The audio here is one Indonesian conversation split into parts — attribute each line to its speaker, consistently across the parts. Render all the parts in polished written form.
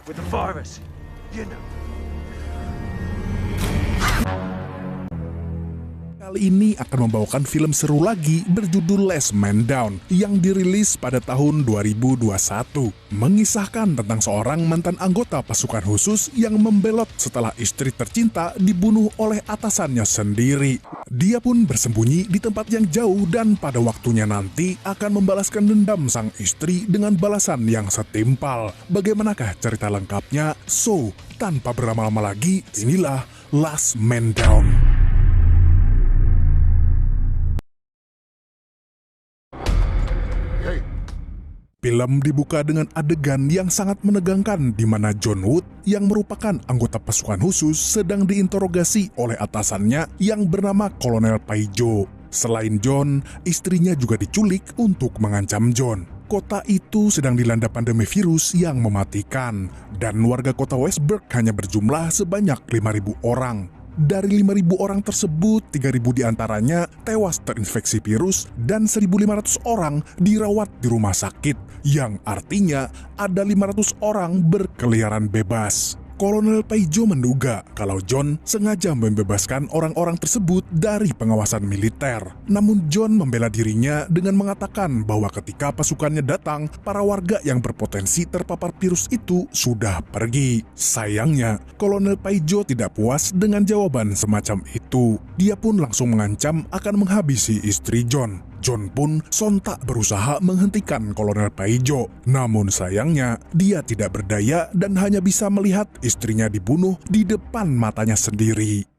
Speaker 1: with the virus. You know.
Speaker 2: Kali ini akan membawakan film seru lagi berjudul Last Man Down yang dirilis pada tahun 2021. Mengisahkan tentang seorang mantan anggota pasukan khusus yang membelot setelah istri tercinta dibunuh oleh atasannya sendiri. Dia pun bersembunyi di tempat yang jauh dan pada waktunya nanti akan membalaskan dendam sang istri dengan balasan yang setimpal. Bagaimanakah cerita lengkapnya? So, tanpa berlama-lama lagi, inilah Last Man Down. Film dibuka dengan adegan yang sangat menegangkan di mana John Wood yang merupakan anggota pasukan khusus sedang diinterogasi oleh atasannya yang bernama Kolonel Paijo. Selain John, istrinya juga diculik untuk mengancam John. Kota itu sedang dilanda pandemi virus yang mematikan dan warga kota Westburg hanya berjumlah sebanyak 5.000 orang. Dari 5.000 orang tersebut, 3.000 diantaranya tewas terinfeksi virus dan 1.500 orang dirawat di rumah sakit, yang artinya ada 500 orang berkeliaran bebas. Kolonel Paijo menduga kalau John sengaja membebaskan orang-orang tersebut dari pengawasan militer. Namun John membela dirinya dengan mengatakan bahwa ketika pasukannya datang, para warga yang berpotensi terpapar virus itu sudah pergi. Sayangnya, Kolonel Paijo tidak puas dengan jawaban semacam itu. Dia pun langsung mengancam akan menghabisi istri John. John pun sontak berusaha menghentikan Kolonel Paijo. Namun sayangnya, dia tidak berdaya dan hanya bisa melihat istrinya dibunuh di depan matanya sendiri.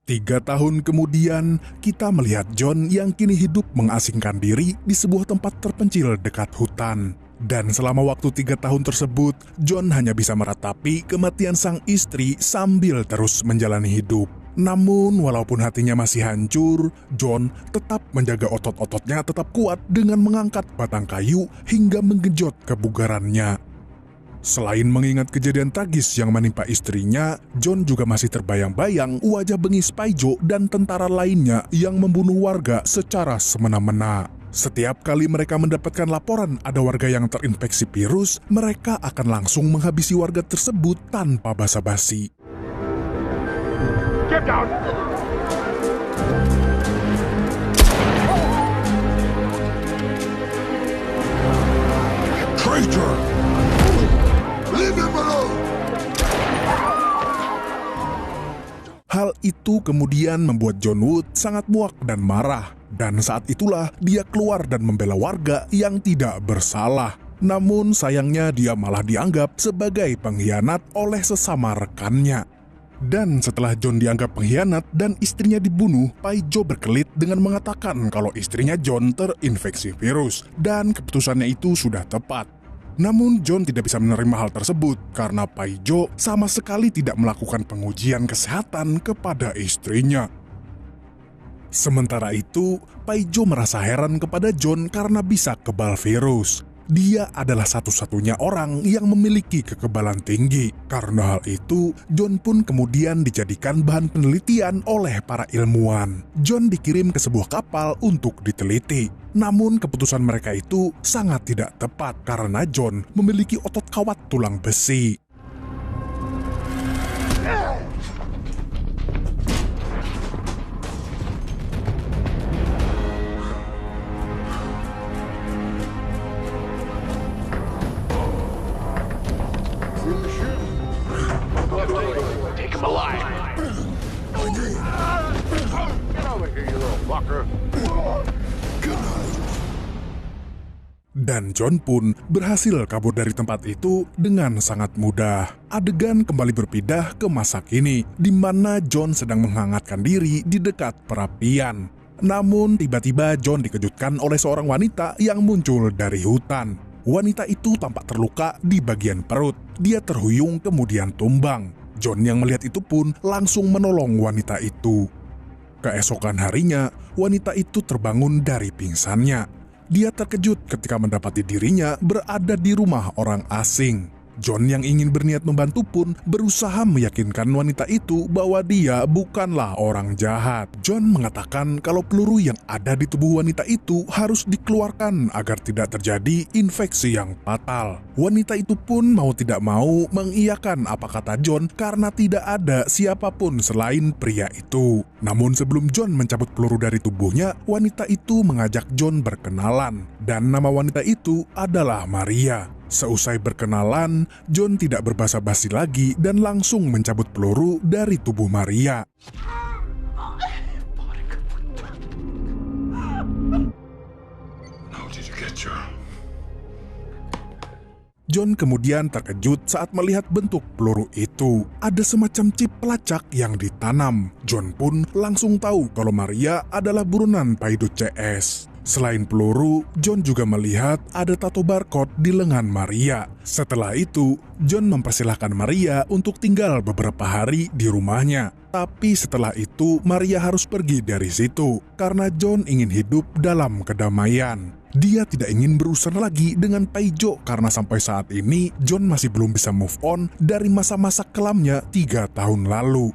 Speaker 2: Tiga tahun kemudian, kita melihat John yang kini hidup mengasingkan diri di sebuah tempat terpencil dekat hutan. Dan selama waktu 3 tahun tersebut, John hanya bisa meratapi kematian sang istri sambil terus menjalani hidup. Namun, walaupun hatinya masih hancur, John tetap menjaga otot-ototnya tetap kuat dengan mengangkat batang kayu hingga menggenjot kebugarannya. Selain mengingat kejadian tragis yang menimpa istrinya, John juga masih terbayang-bayang wajah bengis Paijo dan tentara lainnya yang membunuh warga secara semena-mena. Setiap kali mereka mendapatkan laporan ada warga yang terinfeksi virus, mereka akan langsung menghabisi warga tersebut tanpa basa-basi.
Speaker 1: Get down!
Speaker 3: Traitor! Leave him alone!
Speaker 2: Hal itu kemudian membuat John Wood sangat muak dan marah. Dan saat itulah dia keluar dan membela warga yang tidak bersalah. Namun sayangnya dia malah dianggap sebagai pengkhianat oleh sesama rekannya. Dan setelah John dianggap pengkhianat dan istrinya dibunuh, Paijo berkelit dengan mengatakan kalau istrinya John terinfeksi virus dan keputusannya itu sudah tepat. Namun John tidak bisa menerima hal tersebut karena Paijo sama sekali tidak melakukan pengujian kesehatan kepada istrinya. Sementara itu, Paijo merasa heran kepada John karena bisa kebal virus. Dia adalah satu-satunya orang yang memiliki kekebalan tinggi. Karena hal itu, John pun kemudian dijadikan bahan penelitian oleh para ilmuwan. John dikirim ke sebuah kapal untuk diteliti. Namun keputusan mereka itu sangat tidak tepat karena John memiliki otot kawat tulang besi.
Speaker 1: Take him alive. Get over here, you little fucker.
Speaker 2: Dan John pun berhasil kabur dari tempat itu dengan sangat mudah. Adegan kembali berpindah ke masa kini, di mana John sedang menghangatkan diri di dekat perapian. Namun tiba-tiba John dikejutkan oleh seorang wanita yang muncul dari hutan. Wanita itu tampak terluka di bagian perut. Dia terhuyung kemudian tumbang. John yang melihat itu pun langsung menolong wanita itu. Keesokan harinya, wanita itu terbangun dari pingsannya. Dia terkejut ketika mendapati dirinya berada di rumah orang asing. John yang ingin berniat membantu pun berusaha meyakinkan wanita itu bahwa dia bukanlah orang jahat. John mengatakan kalau peluru yang ada di tubuh wanita itu harus dikeluarkan agar tidak terjadi infeksi yang fatal. Wanita itu pun mau tidak mau mengiyakan apa kata John karena tidak ada siapapun selain pria itu. Namun sebelum John mencabut peluru dari tubuhnya, wanita itu mengajak John berkenalan. Dan nama wanita itu adalah Maria. Seusai berkenalan, John tidak berbasa-basi lagi dan langsung mencabut peluru dari tubuh Maria. John kemudian terkejut saat melihat bentuk peluru itu. Ada semacam chip pelacak yang ditanam. John pun langsung tahu kalau Maria adalah buronan Paido CS. Selain peluru, John juga melihat ada tato barcode di lengan Maria. Setelah itu, John mempersilahkan Maria untuk tinggal beberapa hari di rumahnya. Tapi setelah itu, Maria harus pergi dari situ karena John ingin hidup dalam kedamaian. Dia tidak ingin berurusan lagi dengan Paijo karena sampai saat ini John masih belum bisa move on dari masa-masa kelamnya 3 tahun lalu.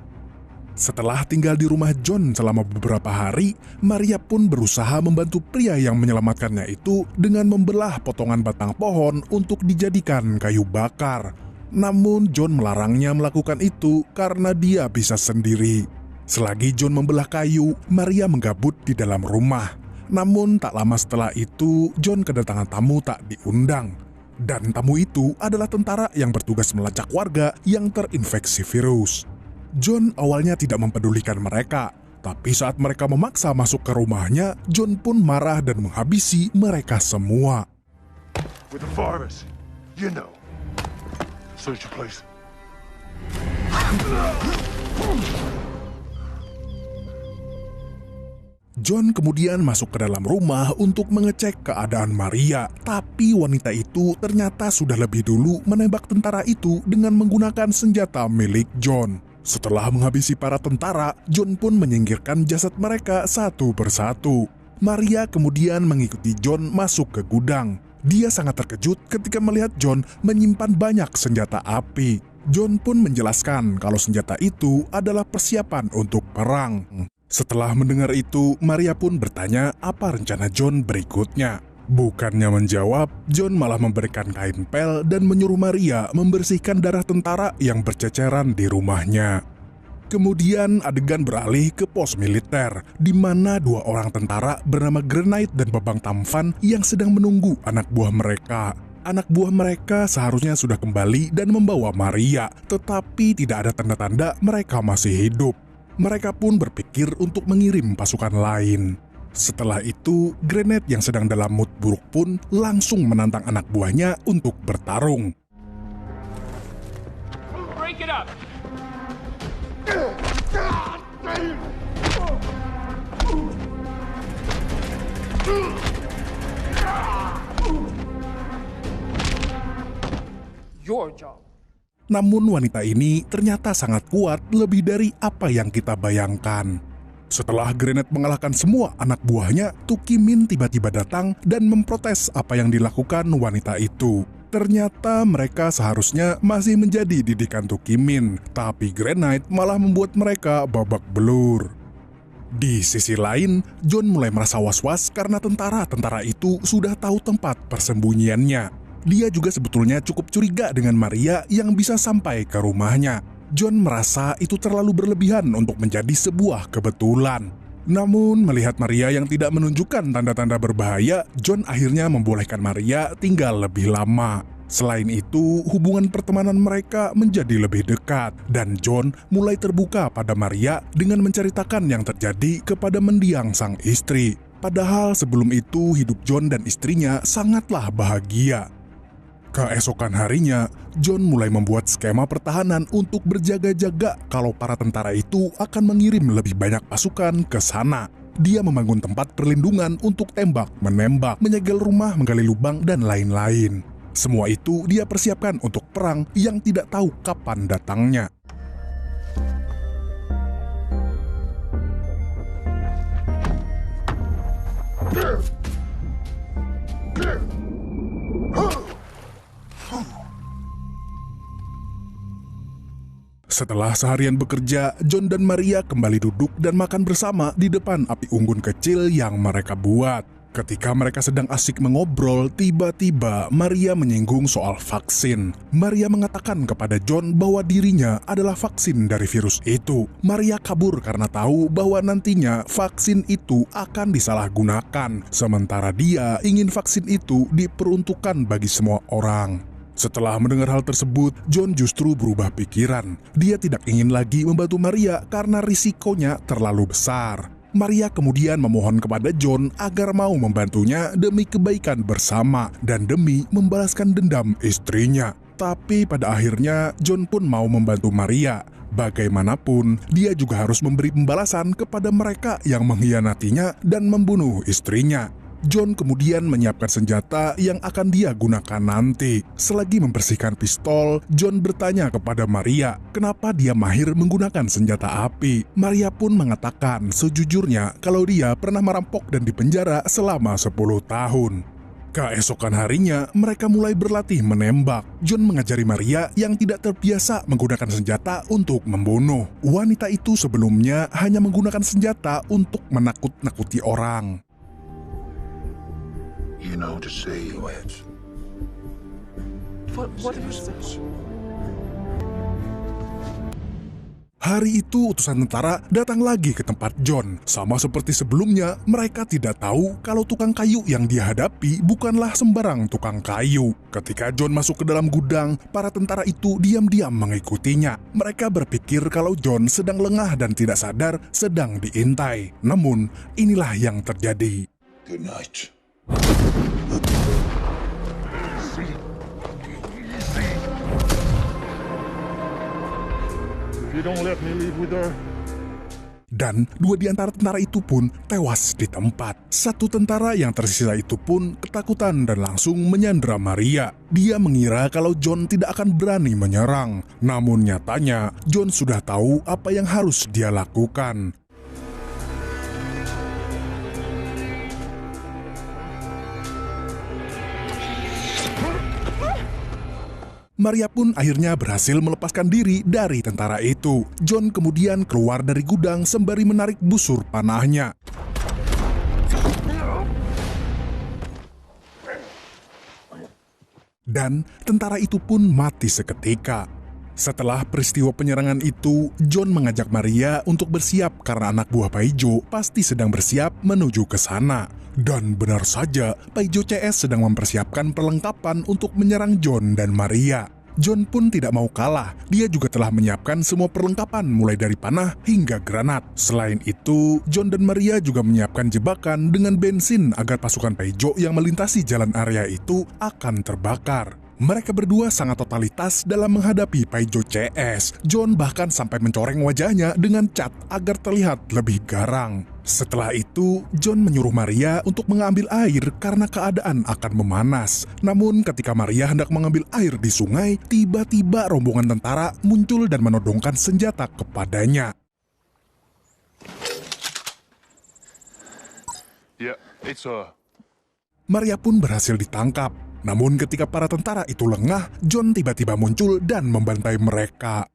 Speaker 2: Setelah tinggal di rumah John selama beberapa hari, Maria pun berusaha membantu pria yang menyelamatkannya itu dengan membelah potongan batang pohon untuk dijadikan kayu bakar. Namun John melarangnya melakukan itu karena dia bisa sendiri. Selagi John membelah kayu, Maria menggabut di dalam rumah. Namun tak lama setelah itu, John kedatangan tamu tak diundang. Dan tamu itu adalah tentara yang bertugas melacak warga yang terinfeksi virus. John awalnya tidak mempedulikan mereka, tapi saat mereka memaksa masuk ke rumahnya, John pun marah dan menghabisi mereka semua.
Speaker 3: With the pharmacy, you know. Search your place.
Speaker 2: John kemudian masuk ke dalam rumah untuk mengecek keadaan Maria, tapi wanita itu ternyata sudah lebih dulu menembak tentara itu dengan menggunakan senjata milik John. Setelah menghabisi para tentara, John pun menyingkirkan jasad mereka satu persatu. Maria kemudian mengikuti John masuk ke gudang. Dia sangat terkejut ketika melihat John menyimpan banyak senjata api. John pun menjelaskan kalau senjata itu adalah persiapan untuk perang. Setelah mendengar itu, Maria pun bertanya apa rencana John berikutnya. Bukannya menjawab, John malah memberikan kain pel dan menyuruh Maria membersihkan darah tentara yang berceceran di rumahnya. Kemudian adegan beralih ke pos militer, di mana 2 orang tentara bernama Grenade dan Babang Tamfan yang sedang menunggu anak buah mereka. Anak buah mereka seharusnya sudah kembali dan membawa Maria, tetapi tidak ada tanda-tanda mereka masih hidup. Mereka pun berpikir untuk mengirim pasukan lain. Setelah itu, Grenade yang sedang dalam mood buruk pun langsung menantang anak buahnya untuk bertarung.
Speaker 1: Break it up! Your job.
Speaker 2: Namun wanita ini ternyata sangat kuat lebih dari apa yang kita bayangkan. Setelah Grenade mengalahkan semua anak buahnya, Tuki Min tiba-tiba datang dan memprotes apa yang dilakukan wanita itu. Ternyata mereka seharusnya masih menjadi didikan Tuki Min, tapi Grenade malah membuat mereka babak belur. Di sisi lain, John mulai merasa was-was karena tentara-tentara itu sudah tahu tempat persembunyiannya. Dia juga sebetulnya cukup curiga dengan Maria yang bisa sampai ke rumahnya. John merasa itu terlalu berlebihan untuk menjadi sebuah kebetulan. Namun melihat Maria yang tidak menunjukkan tanda-tanda berbahaya, John akhirnya membolehkan Maria tinggal lebih lama. Selain itu, hubungan pertemanan mereka menjadi lebih dekat, dan John mulai terbuka pada Maria dengan menceritakan yang terjadi kepada mendiang sang istri. Padahal sebelum itu hidup John dan istrinya sangatlah bahagia. Keesokan harinya, John mulai membuat skema pertahanan untuk berjaga-jaga kalau para tentara itu akan mengirim lebih banyak pasukan ke sana. Dia membangun tempat perlindungan untuk tembak-menembak, menyegel rumah, menggali lubang, dan lain-lain. Semua itu dia persiapkan untuk perang yang tidak tahu kapan datangnya. Setelah seharian bekerja, John dan Maria kembali duduk dan makan bersama di depan api unggun kecil yang mereka buat. Ketika mereka sedang asik mengobrol, tiba-tiba Maria menyinggung soal vaksin. Maria mengatakan kepada John bahwa dirinya adalah vaksin dari virus itu. Maria kabur karena tahu bahwa nantinya vaksin itu akan disalahgunakan, sementara dia ingin vaksin itu diperuntukkan bagi semua orang. Setelah mendengar hal tersebut, John justru berubah pikiran. Dia tidak ingin lagi membantu Maria karena risikonya terlalu besar. Maria kemudian memohon kepada John agar mau membantunya demi kebaikan bersama dan demi membalaskan dendam istrinya. Tapi pada akhirnya John pun mau membantu Maria. Bagaimanapun, dia juga harus memberi pembalasan kepada mereka yang mengkhianatinya dan membunuh istrinya. John kemudian menyiapkan senjata yang akan dia gunakan nanti. Selagi membersihkan pistol, John bertanya kepada Maria, kenapa dia mahir menggunakan senjata api. Maria pun mengatakan sejujurnya kalau dia pernah merampok dan dipenjara selama 10 tahun. Keesokan harinya, mereka mulai berlatih menembak. John mengajari Maria yang tidak terbiasa menggunakan senjata untuk membunuh. Wanita itu sebelumnya hanya menggunakan senjata untuk menakut-nakuti orang.
Speaker 3: You know to say it.
Speaker 1: What is this?
Speaker 2: Hari itu utusan tentara datang lagi ke tempat John. Sama seperti sebelumnya, mereka tidak tahu kalau tukang kayu yang dia hadapi bukanlah sembarang tukang kayu. Ketika John masuk ke dalam gudang, para tentara itu diam-diam mengikutinya. Mereka berpikir kalau John sedang lengah dan tidak sadar sedang diintai. Namun, inilah yang terjadi.
Speaker 3: Good night.
Speaker 4: If you don't let me leave with her.
Speaker 2: Dan 2 di antara tentara itu pun tewas di tempat. 1 tentara yang tersisa itu pun ketakutan dan langsung menyandra Maria. Dia mengira kalau John tidak akan berani menyerang. Namun nyatanya, John sudah tahu apa yang harus dia lakukan. Maria pun akhirnya berhasil melepaskan diri dari tentara itu. John kemudian keluar dari gudang sembari menarik busur panahnya. Dan tentara itu pun mati seketika. Setelah peristiwa penyerangan itu, John mengajak Maria untuk bersiap karena anak buah Paijo pasti sedang bersiap menuju ke sana. Dan benar saja, Paijo CS sedang mempersiapkan perlengkapan untuk menyerang John dan Maria. John pun tidak mau kalah, dia juga telah menyiapkan semua perlengkapan mulai dari panah hingga granat. Selain itu, John dan Maria juga menyiapkan jebakan dengan bensin agar pasukan Paijo yang melintasi jalan area itu akan terbakar. Mereka berdua sangat totalitas dalam menghadapi Paijo CS. John bahkan sampai mencoreng wajahnya dengan cat agar terlihat lebih garang. Setelah itu, John menyuruh Maria untuk mengambil air karena keadaan akan memanas. Namun ketika Maria hendak mengambil air di sungai, tiba-tiba rombongan tentara muncul dan menodongkan senjata kepadanya.
Speaker 3: Yeah, it's
Speaker 2: Maria pun berhasil ditangkap. Namun ketika para tentara itu lengah, John tiba-tiba muncul dan membantai mereka.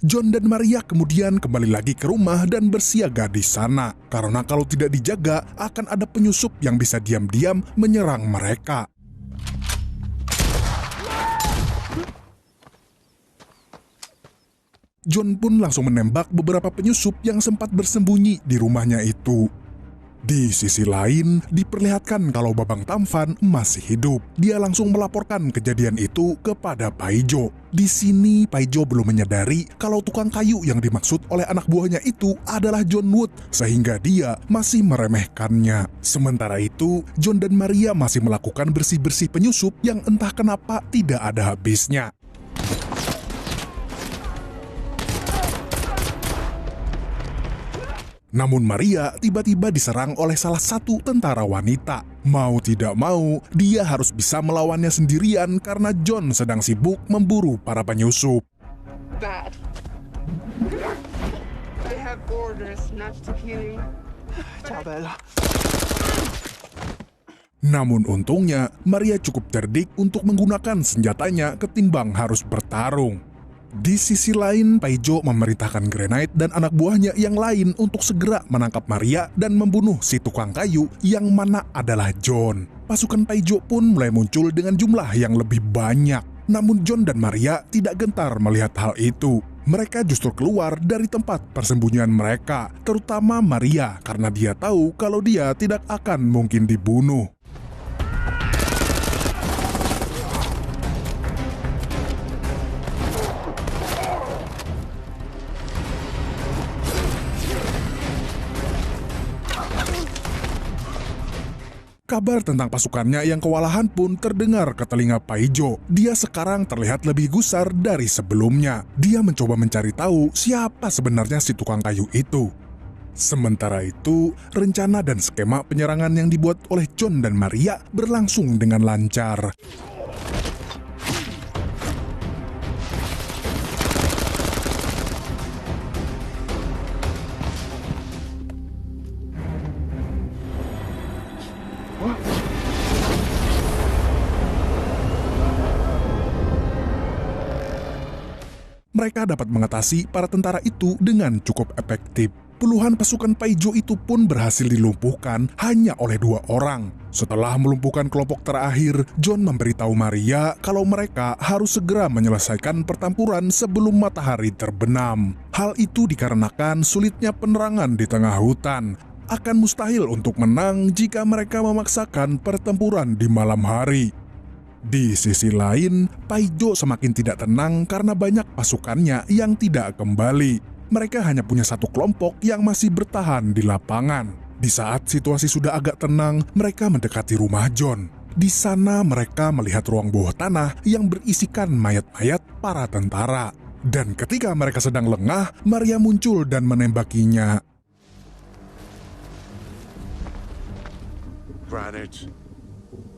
Speaker 2: John dan Maria kemudian kembali lagi ke rumah dan bersiaga di sana. Karena kalau tidak dijaga, akan ada penyusup yang bisa diam-diam menyerang mereka. John pun langsung menembak beberapa penyusup yang sempat bersembunyi di rumahnya itu. Di sisi lain, diperlihatkan kalau Babang Tampan masih hidup. Dia langsung melaporkan kejadian itu kepada Paijo. Di sini, Paijo belum menyadari kalau tukang kayu yang dimaksud oleh anak buahnya itu adalah John Wood, sehingga dia masih meremehkannya. Sementara itu, John dan Maria masih melakukan bersih-bersih penyusup yang entah kenapa tidak ada habisnya. Namun Maria tiba-tiba diserang oleh salah satu tentara wanita. Mau tidak mau, dia harus bisa melawannya sendirian karena John sedang sibuk memburu para penyusup.
Speaker 1: Bad.
Speaker 4: I have orders not to kill you.
Speaker 2: Namun untungnya, Maria cukup cerdik untuk menggunakan senjatanya ketimbang harus bertarung. Di sisi lain, Paijo memerintahkan Grenade dan anak buahnya yang lain untuk segera menangkap Maria dan membunuh si tukang kayu yang mana adalah John. Pasukan Paijo pun mulai muncul dengan jumlah yang lebih banyak. Namun John dan Maria tidak gentar melihat hal itu. Mereka justru keluar dari tempat persembunyian mereka, terutama Maria karena dia tahu kalau dia tidak akan mungkin dibunuh. Kabar tentang pasukannya yang kewalahan pun terdengar ke telinga Paijo. Dia sekarang terlihat lebih gusar dari sebelumnya. Dia mencoba mencari tahu siapa sebenarnya si tukang kayu itu. Sementara itu, rencana dan skema penyerangan yang dibuat oleh John dan Maria berlangsung dengan lancar. Mereka dapat mengatasi para tentara itu dengan cukup efektif. Puluhan pasukan Paijo itu pun berhasil dilumpuhkan hanya oleh 2 orang. Setelah melumpuhkan kelompok terakhir, John memberitahu Maria kalau mereka harus segera menyelesaikan pertempuran sebelum matahari terbenam. Hal itu dikarenakan sulitnya penerangan di tengah hutan. Akan mustahil untuk menang jika mereka memaksakan pertempuran di malam hari. Di sisi lain, Paijo semakin tidak tenang karena banyak pasukannya yang tidak kembali. Mereka hanya punya satu kelompok yang masih bertahan di lapangan. Di saat situasi sudah agak tenang, mereka mendekati rumah John. Di sana mereka melihat ruang bawah tanah yang berisikan mayat-mayat para tentara. Dan ketika mereka sedang lengah, Maria muncul dan menembakinya.
Speaker 3: Grenade,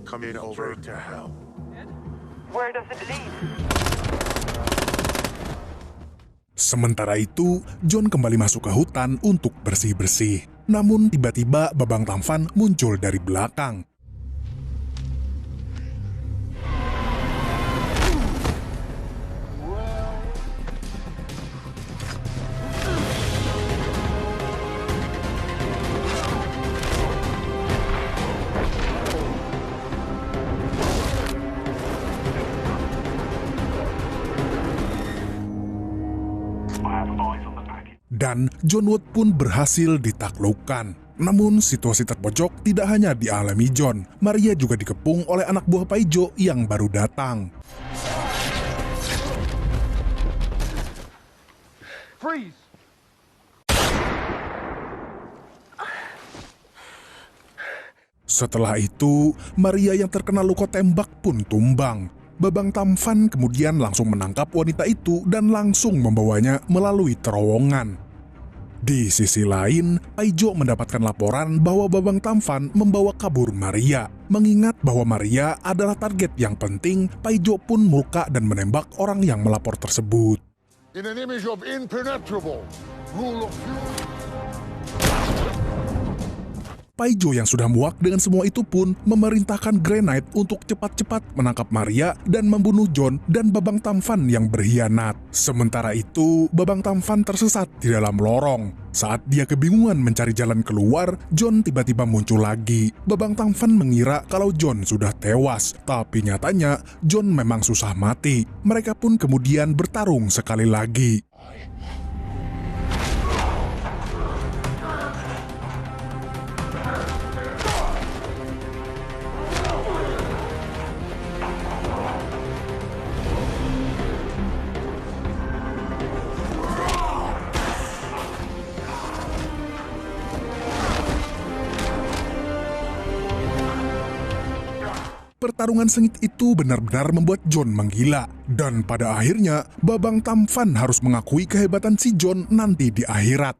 Speaker 3: coming over to hell.
Speaker 4: Where does it lead?
Speaker 2: Sementara itu, John kembali masuk ke hutan untuk bersih-bersih. Namun tiba-tiba Babang Tampan muncul dari belakang. Dan John Wood pun berhasil ditaklukkan. Namun situasi terpojok tidak hanya dialami John. Maria juga dikepung oleh anak buah Paijo yang baru datang.
Speaker 1: Freeze!
Speaker 2: Setelah itu, Maria yang terkena luka tembak pun tumbang. Babang Tampan kemudian langsung menangkap wanita itu dan langsung membawanya melalui terowongan. Di sisi lain, Paijo mendapatkan laporan bahwa Babang Tampan membawa kabur Maria. Mengingat bahwa Maria adalah target yang penting, Paijo pun murka dan menembak orang yang melapor tersebut.
Speaker 3: In an image of impenetrable rule of
Speaker 2: Paijo yang sudah muak dengan semua itu pun memerintahkan Grenade untuk cepat-cepat menangkap Maria dan membunuh John dan Babang Tampan yang berkhianat. Sementara itu, Babang Tampan tersesat di dalam lorong. Saat dia kebingungan mencari jalan keluar, John tiba-tiba muncul lagi. Babang Tampan mengira kalau John sudah tewas, tapi nyatanya John memang susah mati. Mereka pun kemudian bertarung sekali lagi. Pertarungan sengit itu benar-benar membuat John menggila. Dan pada akhirnya, Babang Tampan harus mengakui kehebatan si John nanti di akhirat.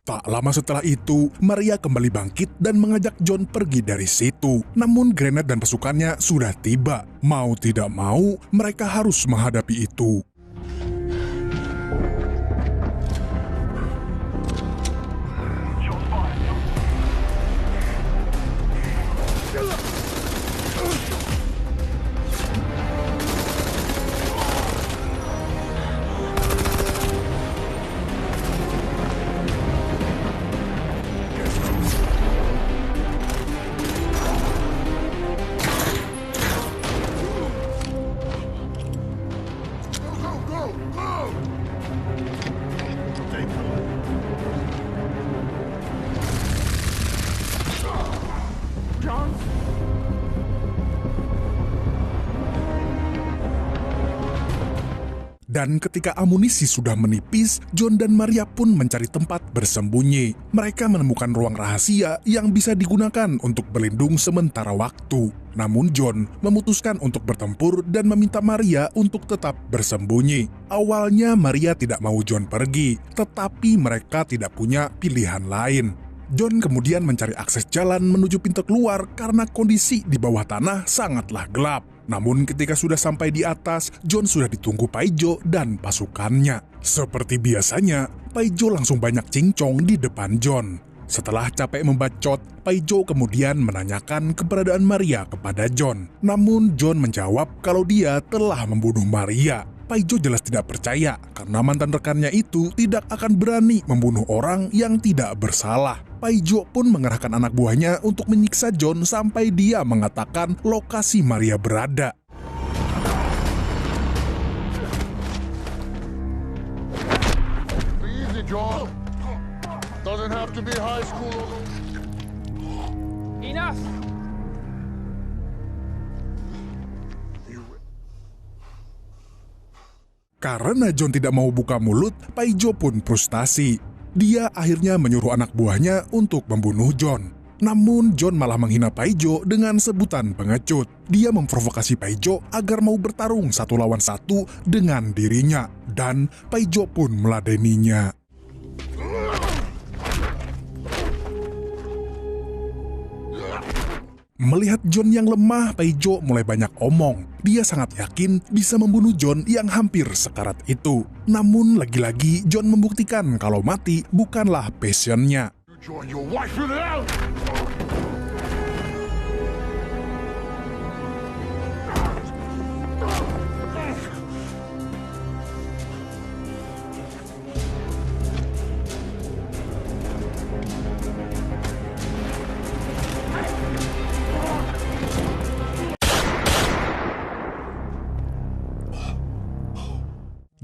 Speaker 2: Tak lama setelah itu, Maria kembali bangkit dan mengajak John pergi dari situ. Namun Granat dan pasukannya sudah tiba. Mau tidak mau, mereka harus menghadapi itu. Dan ketika amunisi sudah menipis, John dan Maria pun mencari tempat bersembunyi. Mereka menemukan ruang rahasia yang bisa digunakan untuk berlindung sementara waktu. Namun John memutuskan untuk bertempur dan meminta Maria untuk tetap bersembunyi. Awalnya Maria tidak mau John pergi, tetapi mereka tidak punya pilihan lain. John kemudian mencari akses jalan menuju pintu keluar karena kondisi di bawah tanah sangatlah gelap. Namun ketika sudah sampai di atas, John sudah ditunggu Paijo dan pasukannya. Seperti biasanya, Paijo langsung banyak cincong di depan John. Setelah capek membacot, Paijo kemudian menanyakan keberadaan Maria kepada John. Namun John menjawab kalau dia telah membunuh Maria. Paijo jelas tidak percaya karena mantan rekannya itu tidak akan berani membunuh orang yang tidak bersalah. Paijo pun mengerahkan anak buahnya untuk menyiksa John sampai dia mengatakan lokasi Maria berada.
Speaker 3: Easy, John. Doesn't have to be high school.
Speaker 1: Enough!
Speaker 2: Karena John tidak mau buka mulut, Paijo pun frustasi. Dia akhirnya menyuruh anak buahnya untuk membunuh John. Namun John malah menghina Paijo dengan sebutan pengecut. Dia memprovokasi Paijo agar mau bertarung 1 lawan 1 dengan dirinya. Dan Paijo pun meladeninya. Melihat John yang lemah, Paijo mulai banyak omong. Dia sangat yakin bisa membunuh John yang hampir sekarat itu. Namun lagi-lagi John membuktikan kalau mati bukanlah passionnya.
Speaker 3: Join your wife with it out.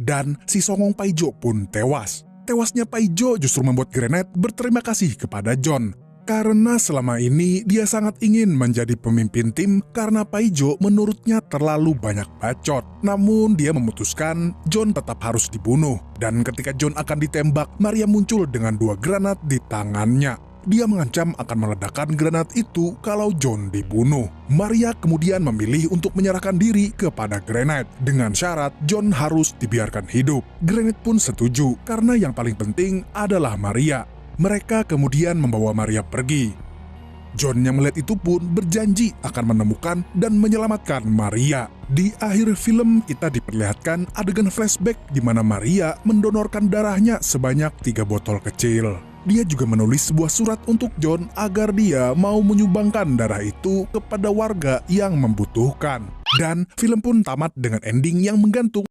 Speaker 2: Dan si songong Paijo pun tewas. Tewasnya Paijo justru membuat Granat berterima kasih kepada John. Karena selama ini dia sangat ingin menjadi pemimpin tim karena Paijo menurutnya terlalu banyak bacot. Namun dia memutuskan John tetap harus dibunuh. Dan ketika John akan ditembak, Maria muncul dengan 2 granat di tangannya. Dia mengancam akan meledakkan granat itu kalau John dibunuh. Maria kemudian memilih untuk menyerahkan diri kepada Granat dengan syarat John harus dibiarkan hidup. Granat pun setuju karena yang paling penting adalah Maria. Mereka kemudian membawa Maria pergi. John yang melihat itu pun berjanji akan menemukan dan menyelamatkan Maria. Di akhir film kita diperlihatkan adegan flashback di mana Maria mendonorkan darahnya sebanyak 3 botol kecil. Dia juga menulis sebuah surat untuk John agar dia mau menyumbangkan darah itu kepada warga yang membutuhkan. Dan film pun tamat dengan ending yang menggantung